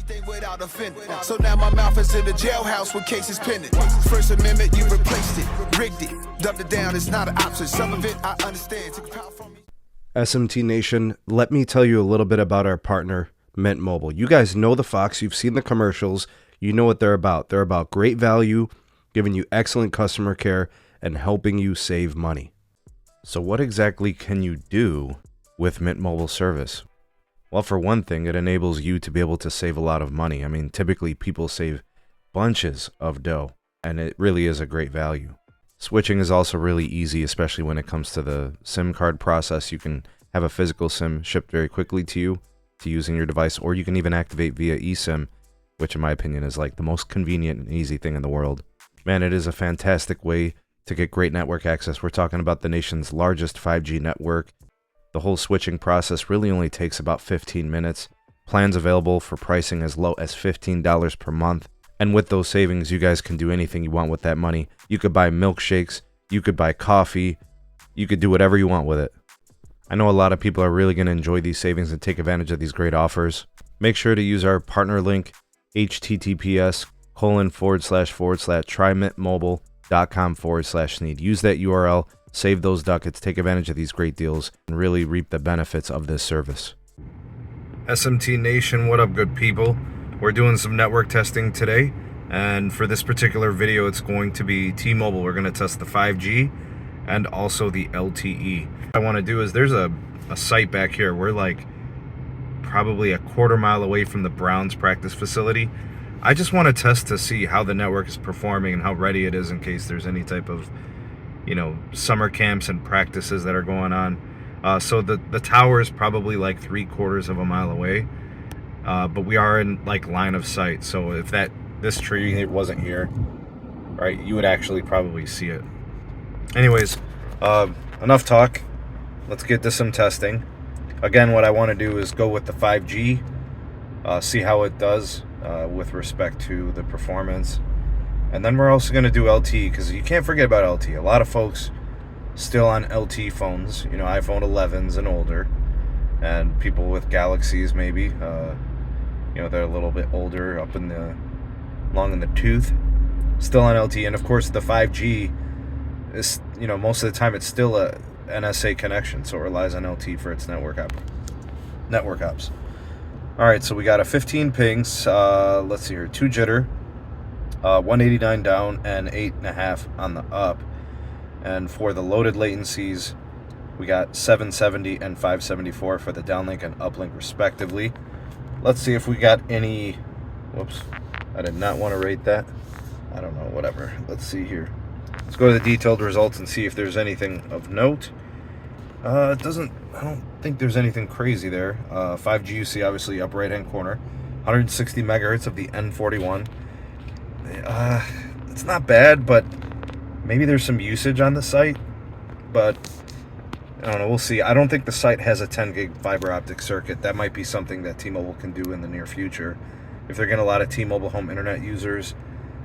anything without offending. So now my mouth is in the jailhouse with cases pending. First Amendment, you replaced it, rigged it, dumbed it down. It's not an option. Some of it I understand. Took power from me. SMT Nation, let me tell you a little bit about our partner, Mint Mobile. You guys know the Fox. You've seen the commercials. You know what they're about. They're about great value, giving you excellent customer care, and helping you save money. So what exactly can you do with Mint Mobile service? Well, for one thing, it enables you to be able to save a lot of money. I mean, typically people save bunches of dough, and it really is a great value. Switching is also really easy, especially when it comes to the SIM card process. You can have a physical SIM shipped very quickly to you to use in your device, or you can even activate via eSIM, which in my opinion is like the most convenient and easy thing in the world. Man, it is a fantastic way to get great network access. We're talking about the nation's largest 5G network. The whole switching process really only takes about 15 minutes. Plans available for pricing as low as $15 per month. And with those savings, you guys can do anything you want with that money. You could buy milkshakes, you could buy coffee, you could do whatever you want with it. I know a lot of people are really going to enjoy these savings and take advantage of these great offers. Make sure to use our partner link, https://trymintmobile.com/sneed. Use that URL, save those ducats, take advantage of these great deals, and really reap the benefits of this service. SMT Nation, what up, good people? We're doing some network testing today, and for this particular video, it's going to be T-Mobile. We're going to test the 5G and also the LTE. What I want to do is there's a site back here. We're like probably a quarter mile away from the Browns practice facility. I just want to test to see how the network is performing and how ready it is in case there's any type of, summer camps and practices that are going on. So the tower is probably like 3/4 of a mile away, but we are in like line of sight. So if this tree wasn't here, right, you would actually probably see it. Anyways, enough talk. Let's get to some testing. Again, what I want to do is go with the 5G, see how it does with respect to the performance. And then we're also going to do LTE, because you can't forget about LTE. A lot of folks still on LTE phones, iPhone 11s and older, and people with Galaxies maybe, they're a little bit older, long in the tooth, still on LTE. And of course the 5G is, most of the time it's still a NSA connection, so it relies on LTE for its network ops. All right, so we got a 15 pings, let's see here, 2 jitter, 189 down, and 8.5 on the up. And for the loaded latencies, we got 770 and 574 for the downlink and uplink respectively. Let's see if we got any, whoops, I did not want to rate that. I don't know, whatever. Let's see here. Let's go to the detailed results and see if there's anything of note. I don't think there's anything crazy there. 5G, you see obviously upper right hand corner, 160 megahertz of the N41. It's not bad, but maybe there's some usage on the site, but I don't know, we'll see. I don't think the site has a 10 gig fiber optic circuit. That might be something that T-Mobile can do in the near future if they're getting a lot of T-Mobile home internet users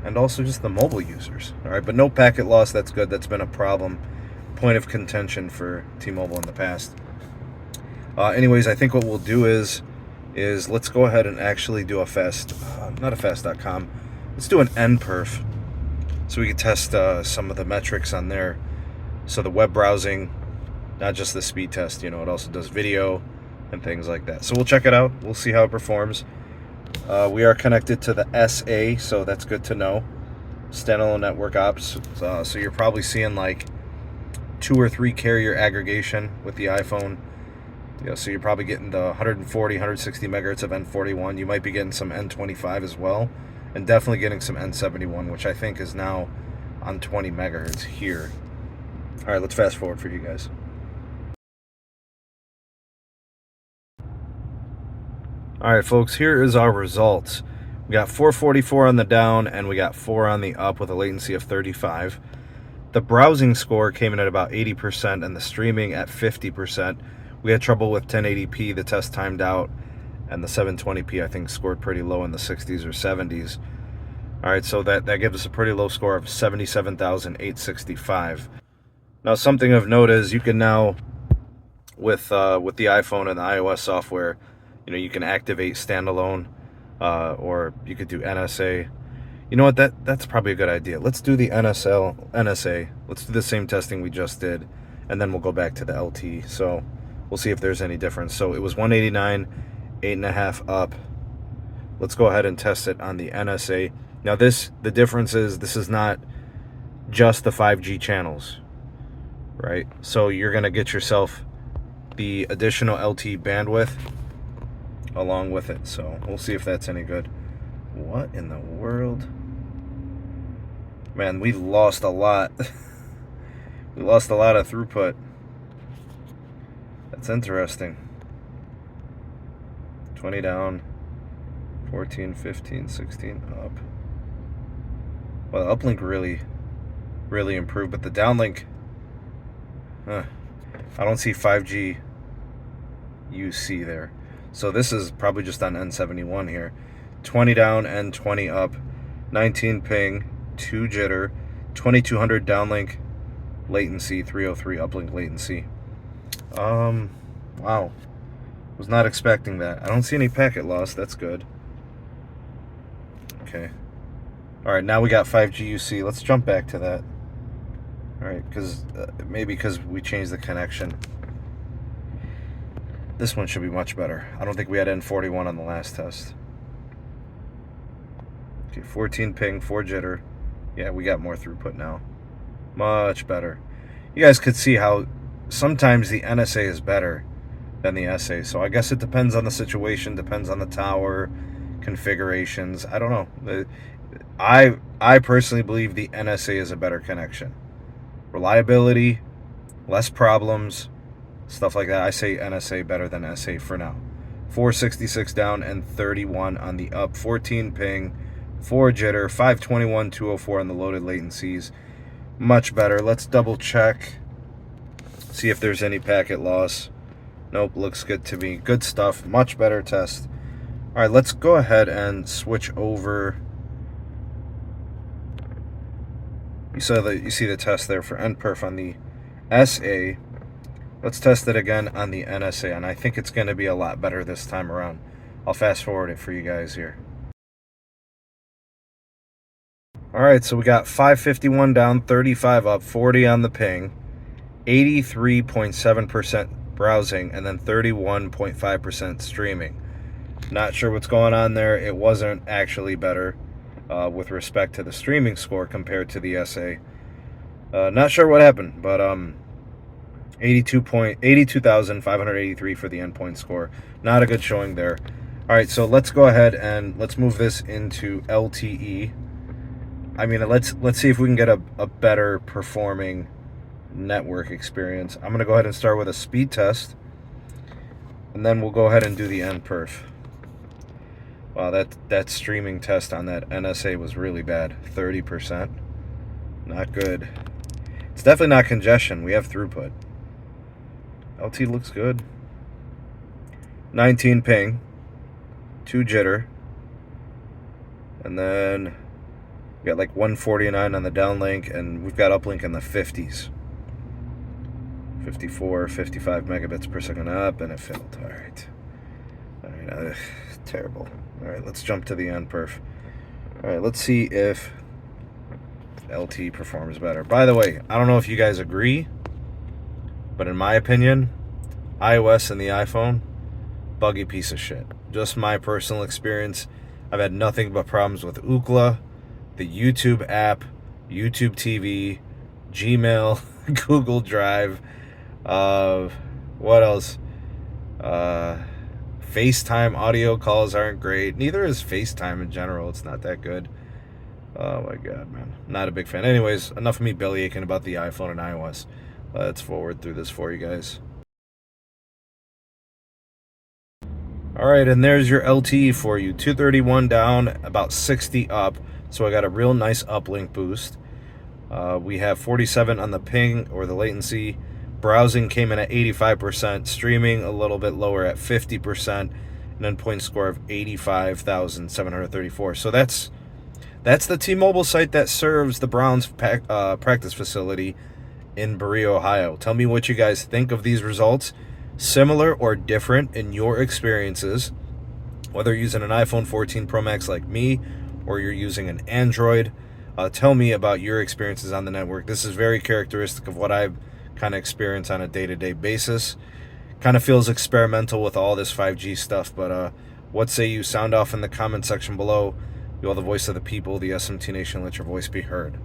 and also just the mobile users. All right, but no packet loss. That's good. That's been a point of contention for T-Mobile in the past. Anyways, I think what we'll do is let's go ahead and actually do not a fast.com. Let's do an nperf, so we can test some of the metrics on there. So the web browsing, not just the speed test, it also does video and things like that. So we'll check it out. We'll see how it performs. We are connected to the SA, so that's good to know. Standalone network ops. So you're probably seeing like 2 or 3 carrier aggregation with the iPhone. So you're probably getting the 140, 160 megahertz of N41. You might be getting some N25 as well, and definitely getting some N71, which I think is now on 20 megahertz here. All right, let's fast forward for you guys. All right, folks, here is our results. We got 444 on the down, and we got 4 on the up with a latency of 35. The browsing score came in at about 80%, and the streaming at 50%. We had trouble with 1080p, the test timed out, and the 720p I think scored pretty low in the 60s or 70s. All right, so that gives us a pretty low score of 77,865. Now, something of note is you can now, with the iPhone and the iOS software, you can activate standalone or you could do NSA. You know what? That's probably a good idea. Let's do the NSA. Let's do the same testing we just did, and then we'll go back to the LTE. So we'll see if there's any difference. So it was 189, 8.5 up. Let's go ahead and test it on the NSA. Now the difference is this is not just the 5G channels, right? So you're gonna get yourself the additional LTE bandwidth along with it. So we'll see if that's any good. What in the world? Man, we lost a lot. We lost a lot of throughput. That's interesting. 20 down, 14, 15, 16 up. Well, the uplink really improved, but the downlink, I don't see 5G UC there. So this is probably just on N71 here. 20 down and 20 up, 19 ping, 2 jitter, 2200 downlink latency, 303 uplink latency. Wow. Was not expecting that. I don't see any packet loss. That's good. Okay. All right, now we got 5G UC. Let's jump back to that. All right, because maybe because we changed the connection. This one should be much better. I don't think we had N41 on the last test. Okay, 14 ping, 4 jitter. Yeah, we got more throughput now. Much better. You guys could see how sometimes the NSA is better than the SA. So I guess it depends on the situation, depends on the tower configurations. I don't know. I personally believe the NSA is a better connection. Reliability, less problems, stuff like that. I say NSA better than SA for now. 466 down and 31 on the up. 14 ping, 4 jitter, 521, 204 on the loaded latencies. Much better. Let's double check. See if there's any packet loss. Nope, looks good to me. Good stuff. Much better test. All right, let's go ahead and switch over. You see the test there for NPerf on the SA. Let's test it again on the NSA, and I think it's going to be a lot better this time around. I'll fast forward it for you guys here. All right, so we got 551 down, 35 up, 40 on the ping, 83.7% browsing, and then 31.5% streaming. Not sure what's going on there. It wasn't actually better with respect to the streaming score compared to the SA. Not sure what happened, but 82,583 for the endpoint score. Not a good showing there. All right, so let's go ahead and let's move this into LTE. I mean, let's see if we can get a better performing network experience. I'm going to go ahead and start with a speed test, and then we'll go ahead and do the NPerf. Wow, that streaming test on that NSA was really bad. 30%. Not good. It's definitely not congestion. We have throughput. LT looks good. 19 ping. 2 jitter. And then we got like 149 on the downlink, and we've got uplink in the 50s. 54, 55 megabits per second up, and it failed. All right. Terrible. All right, let's jump to the NPerf. All right, let's see if LTE performs better. By the way, I don't know if you guys agree, but in my opinion, iOS and the iPhone, buggy piece of shit. Just my personal experience. I've had nothing but problems with Ookla, the YouTube app, YouTube TV, Gmail, Google Drive. What else? FaceTime audio calls aren't great. Neither is FaceTime in general. It's not that good. Oh my god, man. Not a big fan. Anyways, enough of me belly aching about the iPhone and iOS. Let's forward through this for you guys. Alright, and there's your LTE for you. 231 down, about 60 up. So I got a real nice uplink boost. We have 47 on the ping, or the latency. Browsing came in at 85%. Streaming a little bit lower at 50%. An endpoint score of 85,734. So that's the T-Mobile site that serves the Browns practice facility in Berea, Ohio. Tell me what you guys think of these results. Similar or different in your experiences. Whether you're using an iPhone 14 Pro Max like me, or you're using an Android, tell me about your experiences on the network. This is very characteristic of what I kind of experience on a day-to-day basis. Kind of feels experimental with all this 5G stuff, but what say you? Sound off in the comment section below. You are the voice of the people, the SMT Nation. Let your voice be heard.